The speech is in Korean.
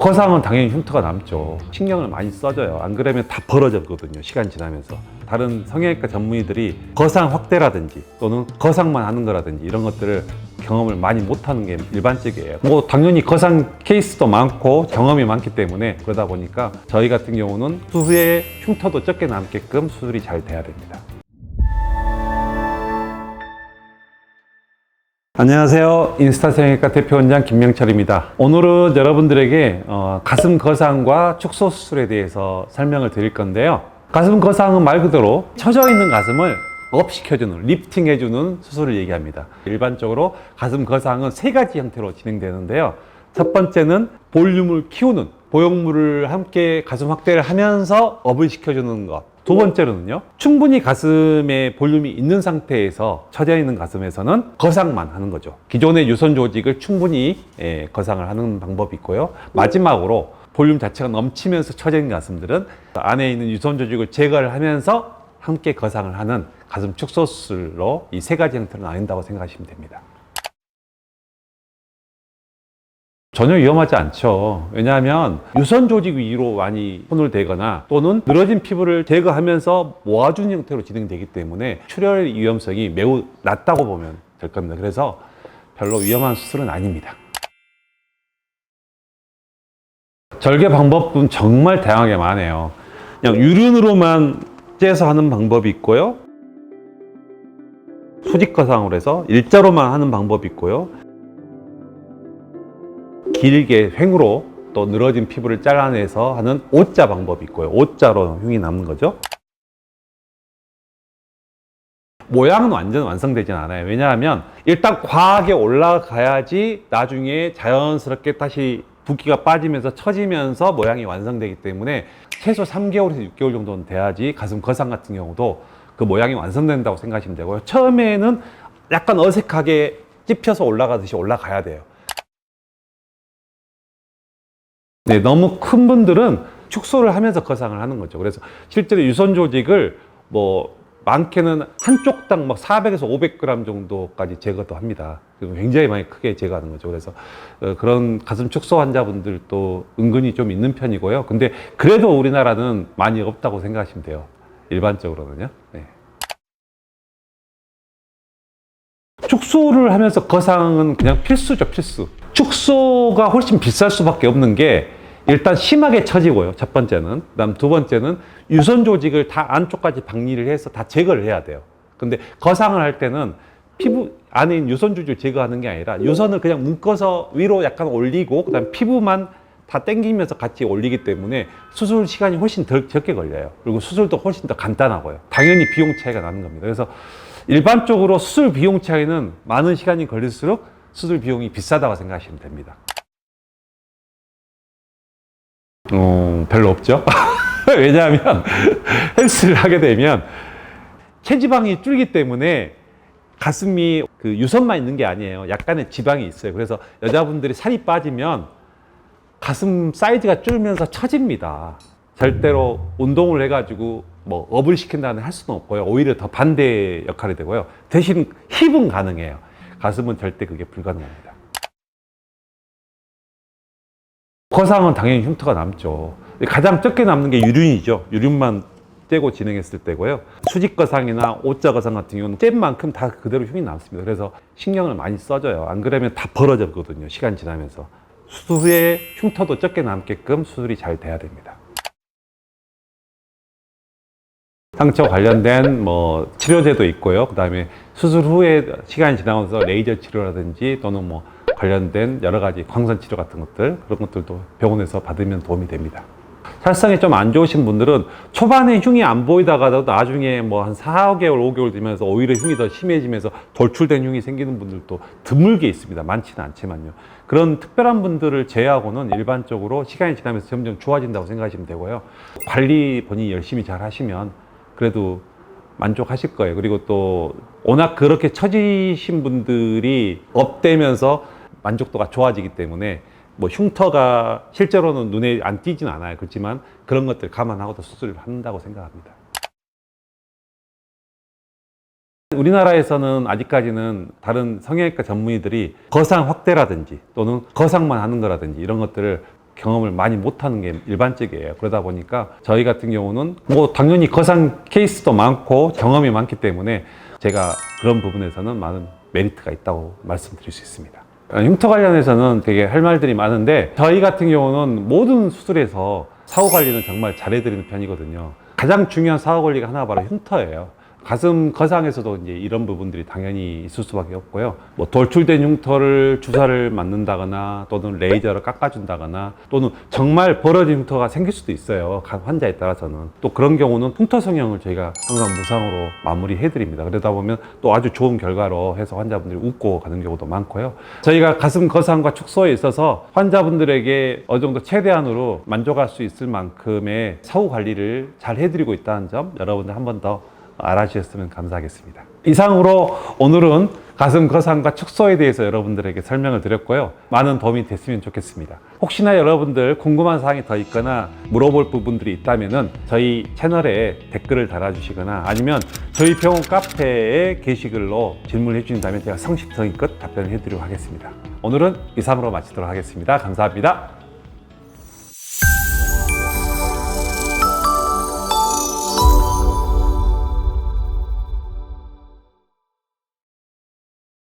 거상은 당연히 흉터가 남죠. 신경을 많이 써줘요. 안 그러면 다 벌어졌거든요, 시간 지나면서. 다른 성형외과 전문의들이 거상 확대라든지 또는 거상만 하는 거라든지 이런 것들을 경험을 많이 못하는 게 일반적이에요. 뭐 당연히 거상 케이스도 많고 경험이 많기 때문에, 그러다 보니까 저희 같은 경우는 수후에 흉터도 적게 남게끔 수술이 잘 돼야 됩니다. 안녕하세요. 인스타 성형외과 대표원장 김명철입니다. 오늘은 여러분들에게 가슴 거상과 축소 수술에 대해서 설명을 드릴 건데요. 가슴 거상은 말 그대로 처져 있는 가슴을 업시켜주는, 리프팅해주는 수술을 얘기합니다. 일반적으로 가슴 거상은 세 가지 형태로 진행되는데요. 첫 번째는 볼륨을 키우는, 보형물을 함께 가슴 확대를 하면서 업을 시켜주는 것. 두 번째로는요, 충분히 가슴에 볼륨이 있는 상태에서 처져 있는 가슴에서는 거상만 하는 거죠. 기존의 유선 조직을 충분히 거상을 하는 방법이 있고요. 마지막으로 볼륨 자체가 넘치면서 처져 있는 가슴들은 안에 있는 유선 조직을 제거를 하면서 함께 거상을 하는 가슴 축소 수술로 이 세 가지 형태로 나뉜다고 생각하시면 됩니다. 전혀 위험하지 않죠. 왜냐하면 유선 조직 위로 많이 손을 대거나 또는 늘어진 피부를 제거하면서 모아주는 형태로 진행되기 때문에 출혈 위험성이 매우 낮다고 보면 될 겁니다. 그래서 별로 위험한 수술은 아닙니다. 절개 방법은 정말 다양하게 많아요. 그냥 유륜으로만 째서 하는 방법이 있고요. 수직 거상으로 해서 일자로만 하는 방법이 있고요. 길게 횡으로 또 늘어진 피부를 잘라내서 하는 O자 방법이 있고요. O자로 흉이 남는 거죠. 모양은 완전 완성되진 않아요. 왜냐하면 일단 과하게 올라가야지 나중에 자연스럽게 다시 붓기가 빠지면서 처지면서 모양이 완성되기 때문에 최소 3개월에서 6개월 정도는 돼야지 가슴 거상 같은 경우도 그 모양이 완성된다고 생각하시면 되고요. 처음에는 약간 어색하게 찝혀서 올라가듯이 올라가야 돼요. 네, 너무 큰 분들은 축소를 하면서 거상을 하는 거죠. 그래서 실제로 유선 조직을 많게는 한쪽당 400에서 500g 정도까지 제거도 합니다. 굉장히 많이 크게 제거하는 거죠. 그래서 그런 가슴 축소 환자분들도 은근히 좀 있는 편이고요. 근데 그래도 우리나라는 많이 없다고 생각하시면 돼요. 일반적으로는요. 네. 축소를 하면서 거상은 그냥 필수죠, 필수. 축소가 훨씬 비쌀 수밖에 없는 게 일단 심하게 처지고요, 첫 번째는. 그다음 두 번째는 유선 조직을 다 안쪽까지 박리를 해서 다 제거를 해야 돼요. 근데 거상을 할 때는 피부 안에 있는 유선 조직을 제거하는 게 아니라 유선을 그냥 묶어서 위로 약간 올리고 그다음 피부만 다 당기면서 같이 올리기 때문에 수술 시간이 훨씬 덜 적게 걸려요. 그리고 수술도 훨씬 더 간단하고요. 당연히 비용 차이가 나는 겁니다. 그래서 일반적으로 수술 비용 차이는 많은 시간이 걸릴수록 수술 비용이 비싸다고 생각하시면 됩니다. 별로 없죠. 왜냐하면 헬스를 하게 되면 체지방이 줄기 때문에 가슴이 그 유선만 있는 게 아니에요. 약간의 지방이 있어요. 그래서 여자분들이 살이 빠지면 가슴 사이즈가 줄면서 처집니다. 절대로 운동을 해가지고 업을 시킨다는 할 수는 없고요. 오히려 더 반대 역할이 되고요. 대신 힙은 가능해요. 가슴은 절대 그게 불가능합니다. 거상은 당연히 흉터가 남죠. 가장 적게 남는 게 유륜이죠. 유륜만 째고 진행했을 때고요. 수직 거상이나 O자 거상 같은 경우는 쨘 만큼 다 그대로 흉이 남습니다. 그래서 신경을 많이 써줘요. 안 그러면 다 벌어졌거든요, 시간 지나면서. 수술 후에 흉터도 적게 남게끔 수술이 잘 돼야 됩니다. 상처 관련된 치료제도 있고요. 그 다음에 수술 후에 시간이 지나면서 레이저 치료라든지 또는 관련된 여러 가지 광선 치료 같은 것들, 그런 것들도 병원에서 받으면 도움이 됩니다. 살성이 좀 안 좋으신 분들은 초반에 흉이 안 보이다가도 나중에 한 4개월, 5개월 되면서 오히려 흉이 더 심해지면서 돌출된 흉이 생기는 분들도 드물게 있습니다. 많지는 않지만요. 그런 특별한 분들을 제외하고는 일반적으로 시간이 지나면서 점점 좋아진다고 생각하시면 되고요. 관리 본인이 열심히 잘 하시면 그래도 만족하실 거예요. 그리고 또 워낙 그렇게 처지신 분들이 업되면서 만족도가 좋아지기 때문에 흉터가 실제로는 눈에 안 띄진 않아요. 그렇지만 그런 것들 감안하고도 수술을 한다고 생각합니다. 우리나라에서는 아직까지는 다른 성형외과 전문의들이 거상 확대라든지 또는 거상만 하는 거라든지 이런 것들을 경험을 많이 못하는 게 일반적이에요. 그러다 보니까 저희 같은 경우는 뭐 당연히 거상 케이스도 많고 경험이 많기 때문에 제가 그런 부분에서는 많은 메리트가 있다고 말씀드릴 수 있습니다. 흉터 관련해서는 되게 할 말들이 많은데 저희 같은 경우는 모든 수술에서 사후 관리는 정말 잘해드리는 편이거든요. 가장 중요한 사후 관리가 하나가 바로 흉터예요. 가슴 거상에서도 이제 이런 부분들이 당연히 있을 수밖에 없고요. 뭐 돌출된 흉터를 주사를 맞는다거나 또는 레이저를 깎아준다거나 또는 정말 벌어진 흉터가 생길 수도 있어요. 각 환자에 따라서는. 또 그런 경우는 흉터 성형을 저희가 항상 무상으로 마무리해 드립니다. 그러다 보면 또 아주 좋은 결과로 해서 환자분들이 웃고 가는 경우도 많고요. 저희가 가슴 거상과 축소에 있어서 환자분들에게 어느 정도 최대한으로 만족할 수 있을 만큼의 사후 관리를 잘 해드리고 있다는 점 여러분들 한 번 더 알아주셨으면 감사하겠습니다. 이상으로 오늘은 가슴 거상과 축소에 대해서 여러분들에게 설명을 드렸고요. 많은 도움이 됐으면 좋겠습니다. 혹시나 여러분들 궁금한 사항이 더 있거나 물어볼 부분들이 있다면 저희 채널에 댓글을 달아주시거나 아니면 저희 병원 카페에 게시글로 질문해 주신다면 제가 성심성의껏 답변을 해드리도록 하겠습니다. 오늘은 이상으로 마치도록 하겠습니다. 감사합니다.